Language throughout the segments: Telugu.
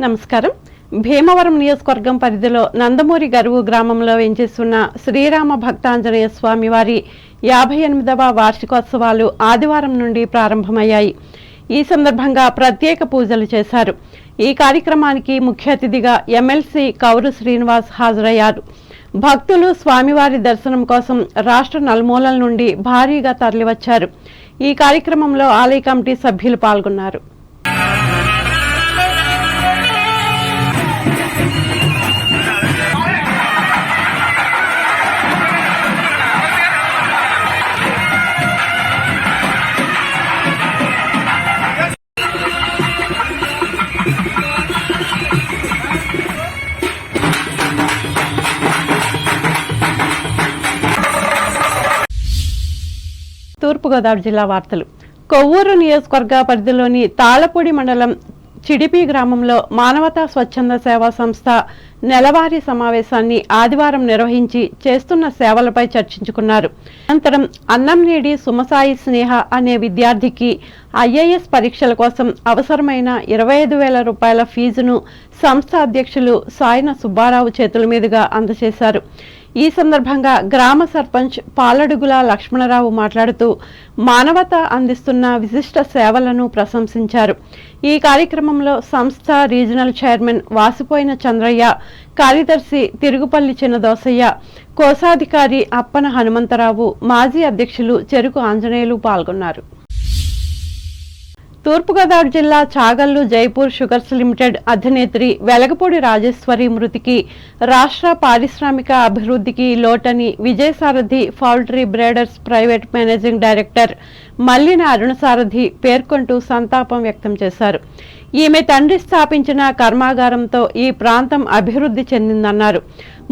నమస్కారం. భీమవరం నియోజకవర్గం పరిధిలో నందమూరి గరువు గ్రామంలో వెంచేస్తున్న శ్రీరామ భక్తాంజనేయ స్వామి వారి 58వ వార్షికోత్సవాలు ఆదివారం నుండి ప్రారంభమయ్యాయి. ఈ సందర్భంగా ప్రత్యేక పూజలు చేశారు. ఈ కార్యక్రమానికి ముఖ్య అతిథిగా ఎమ్మెల్సీ కౌరు శ్రీనివాస్ హాజరయ్యారు. భక్తులు స్వామివారి దర్శనం కోసం రాష్ట్ర నలుమూలల నుండి భారీగా తరలివచ్చారు. ఈ కార్యక్రమంలో ఆలయ కమిటీ సభ్యులు పాల్గొన్నారు. తూర్పుగోదావరి జిల్లా వార్తలు. కొవ్వూరు నియోజకవర్గ పరిధిలోని తాళపూడి మండలం చిడిపి గ్రామంలో మానవతా స్వచ్ఛంద సేవా సంస్థ నెలవారీ సమావేశాన్ని ఆదివారం నిర్వహించి చేస్తున్న సేవలపై చర్చించుకున్నారు. అనంతరం అన్నంనేడి సుమసాయి స్నేహ అనే విద్యార్థికి ఐఏఎస్ పరీక్షల కోసం అవసరమైన 25,000 రూపాయల ఫీజును సంస్థ అధ్యక్షులు సాయన సుబ్బారావు చేతుల మీదుగా అందజేశారు. ఈ సందర్భంగా గ్రామ సర్పంచ్ పాలడుగుల లక్ష్మణరావు మాట్లాడుతూ మానవత అందిస్తున్న విశిష్ట సేవలను ప్రశంసించారు. ఈ కార్యక్రమంలో సంస్థ రీజనల్ చైర్మన్ వాసిపోయిన చంద్రయ్య, కార్యదర్శి తిరుగుపల్లి చిన్నదోసయ్య, కోశాధికారి అప్పన హనుమంతరావు, మాజీ అధ్యక్షులు చెరుకు ఆంజనేయులు పాల్గొన్నారు. తూర్పుగోదావరి జిల్లా చాగల్లు జైపూర్ షుగర్స్ లిమిటెడ్ అధినేత్రి వెలగపూడి రాజేశ్వరి మృతికి రాష్ట్ర పారిశ్రామిక అభివృద్ధికి లోటని Vijayasarathi poultry breeders private managing director Mallina Arunasarathi పేర్కొంటూ సంతాపం వ్యక్తం చేశారు. ఈమె తండ్రి స్థాపించిన కర్మాగారంతో ఈ ప్రాంతం అభివృద్ధి చెందిందన్నారు.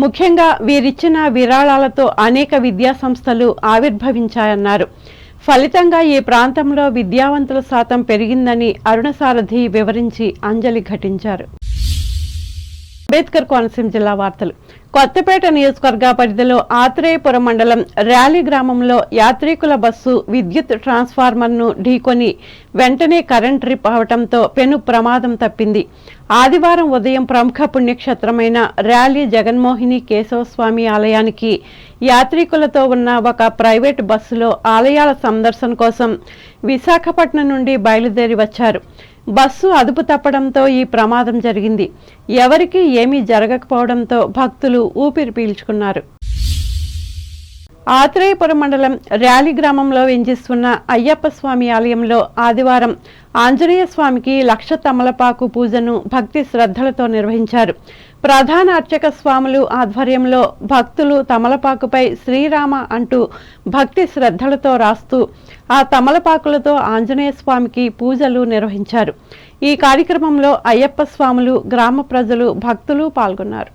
ముఖ్యంగా వీరిచ్చిన విరాళాలతో అనేక విద్యా సంస్థలు ఆవిర్భవించాయన్నారు. ఫలితంగా ఈ ప్రాంతంలో విద్యావంతుల శాతం పెరిగిందని అరుణసారథి వివరించి అంజలి ఘటించారు. అంబేద్కర్ కోనసీమ జిల్లా వార్తలు. కొత్తపేట నియోజకవర్గ పరిధిలో ఆత్రేయపురం మండలం ర్యాలీ గ్రామంలో యాత్రికుల బస్సు విద్యుత్ ట్రాన్స్ఫార్మర్ను ఢీకొని వెంటనే కరెంట్ ట్రిప్ అవడంతో పెను ప్రమాదం తప్పింది. ఆదివారం ఉదయం ప్రముఖ పుణ్యక్షేత్రమైన ర్యాలీ జగన్మోహిని కేశవస్వామి ఆలయానికి యాత్రికులతో ఉన్న ఒక ప్రైవేటు బస్సులో ఆలయాల సందర్శన కోసం విశాఖపట్నం నుండి బయలుదేరి వచ్చారు. బస్సు అదుపు తప్పడంతో ఈ ప్రమాదం జరిగింది. ఎవరికీ ఏమీ జరగకపోవడంతో భక్తులు ఊపిరి పీల్చుకున్నారు. ఆత్రేయపురం మండలం ర్యాలీ గ్రామంలో వెంచేస్తున్న అయ్యప్ప స్వామి ఆలయంలో ఆదివారం ఆంజనేయ స్వామికి 1,00,000 తమలపాకు పూజను భక్తి శ్రద్ధలతో నిర్వహించారు. ప్రధాన అర్చక స్వాములు ఆధ్వర్యంలో భక్తులు తమలపాకుపై శ్రీరామ అంటూ భక్తి శ్రద్ధలతో రాస్తూ ఆ తమలపాకులతో ఆంజనేయ స్వామికి పూజలు నిర్వహించారు. ఈ కార్యక్రమంలో అయ్యప్ప స్వాములు, గ్రామ ప్రజలు, భక్తులు పాల్గొన్నారు.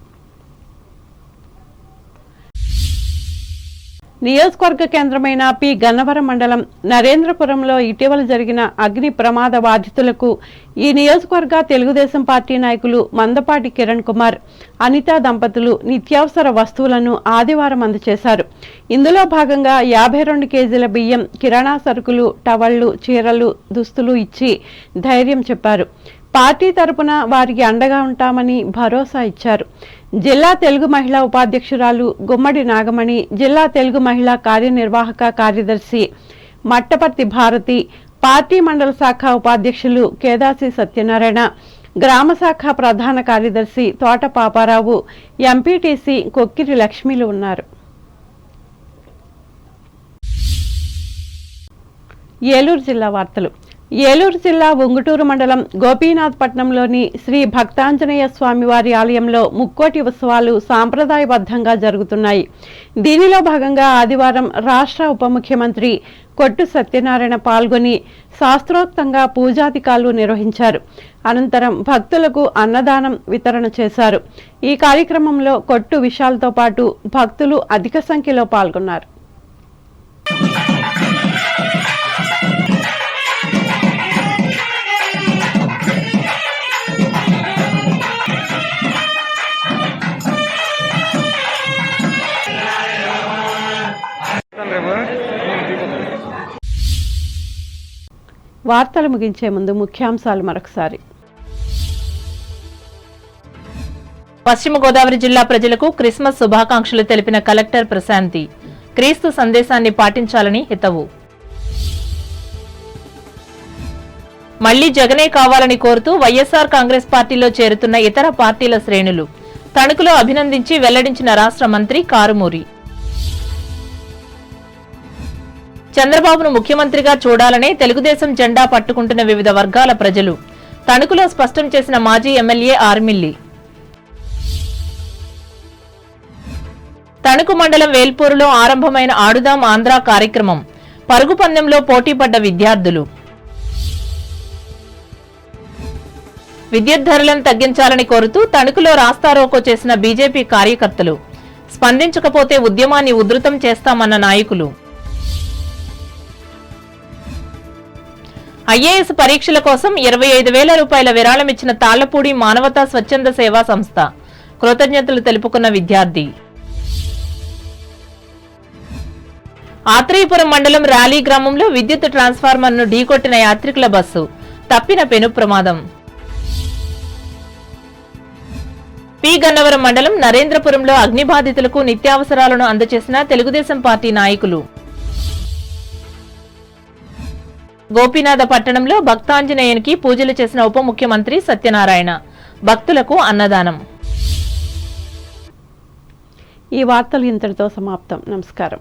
నియోజకవర్గ కేంద్రమైన పి గన్నవరం మండలం నరేంద్రపురంలో ఇటీవల జరిగిన అగ్ని ప్రమాద బాధితులకు ఈ నియోజకవర్గ తెలుగుదేశం పార్టీ నాయకులు మందపాటి కిరణ్ కుమార్, అనిత దంపతులు నిత్యావసర వస్తువులను ఆదివారం అందజేశారు. ఇందులో భాగంగా 52 కేజీల బియ్యం, కిరాణా సరుకులు, టవళ్లు, చీరలు, దుస్తులు ఇచ్చి ధైర్యం చెప్పారు. పార్టీ తరపున వారికి అండగా ఉంటామని భరోసా ఇచ్చారు. జిల్లా తెలుగు మహిళా ఉపాధ్యక్షురాలు గుమ్మడి నాగమణి, జిల్లా తెలుగు మహిళా కార్యనిర్వాహక కార్యదర్శి మట్టపర్తి భారతి, పార్టీ మండల శాఖ ఉపాధ్యక్షులు కేదాసి సత్యనారాయణ, గ్రామ శాఖ ప్రధాన కార్యదర్శి తోట పాపారావు, ఎంపీటీసీ కొక్కిరి లక్ష్మిలు ఉన్నారు. ఏలూరు జిల్లా వార్తలు. ఏలూరు జిల్లా ఉంగుటూరు మండలం గోపీనాథపట్నంలోని శ్రీ భక్తాంజనేయ స్వామివారి ఆలయంలో ముక్కోటి ఉత్సవాలు సాంప్రదాయబద్ధంగా జరుగుతున్నాయి. దీనిలో భాగంగా ఆదివారం రాష్ట్ర ఉప ముఖ్యమంత్రి కొట్టు సత్యనారాయణ పాల్గొని శాస్త్రోక్తంగా పూజాధికాలు నిర్వహించారు. అనంతరం భక్తులకు అన్నదానం వితరణ చేశారు. ఈ కార్యక్రమంలో కొట్టు విశాల్తో పాటు భక్తులు అధిక సంఖ్యలో పాల్గొన్నారు. వార్తలు ముగించే ముందు ముఖ్యాంశాలు మరొకసారి. పశ్చిమ గోదావరి జిల్లా ప్రజలకు క్రిస్మస్ శుభాకాంక్షలు తెలిపిన కలెక్టర్ ప్రశాంతి. క్రీస్తు సందేశాన్ని పాటించాలని హితవు. మళ్లీ జగనే కావాలని కోరుతూ వైఎస్ఆర్ కాంగ్రెస్ పార్టీలో చేరుతున్న ఇతర పార్టీల శ్రేణులు. తణుకులో అభినందించి వెల్లడించిన రాష్ట్ర మంత్రి కారుమూరి. చంద్రబాబును ముఖ్యమంత్రిగా చూడాలనే తెలుగుదేశం జెండా పట్టుకుంటున్న వివిధ వర్గాల ప్రజలు. తణుకులో స్పష్టం చేసిన మాజీ ఎమ్మెల్యే ఆర్మిల్లి. తణుకు మండలం వేల్పూరులో ఆరంభమైన ఆడుదాం ఆంధ్ర కార్యక్రమం. పరుగు పందెంలో పోటీపడ్డ విద్యార్థులు. విద్యుత్ ధరలను తగ్గించాలని కోరుతూ తణుకులో రాస్తారోకో చేసిన బీజేపీ కార్యకర్తలు. స్పందించకపోతే ఉద్యమాన్ని ఉధృతం చేస్తామన్న నాయకులు. ఐఏఎస్ పరీక్షల కోసం 25,000 రూపాయల విరాళమిచ్చిన తాళ్లపూడి మానవతా స్వచ్ఛంద సేవా సంస్థ. కృతజ్ఞతలు తెలుపుకున్న విద్యార్థి. ఆత్రేయపురం మండలం ర్యాలీ గ్రామంలో విద్యుత్ ట్రాన్స్ఫార్మర్ను ఢీకొట్టిన యాత్రికుల బస్సు. తప్పిన పెను ప్రమాదం. పి గన్నవరం మండలం నరేంద్రపురంలో అగ్ని బాధితులకు నిత్యావసరాలను అందజేసిన తెలుగుదేశం పార్టీ నాయకులు. గోపీనాథ పట్టణంలో భక్తాంజనేయునికి పూజలు చేసిన ఉప ముఖ్యమంత్రి సత్యనారాయణ. భక్తులకు అన్నదానం. ఈ వార్తలు ఇంతటితో సమాప్తం. నమస్కారం.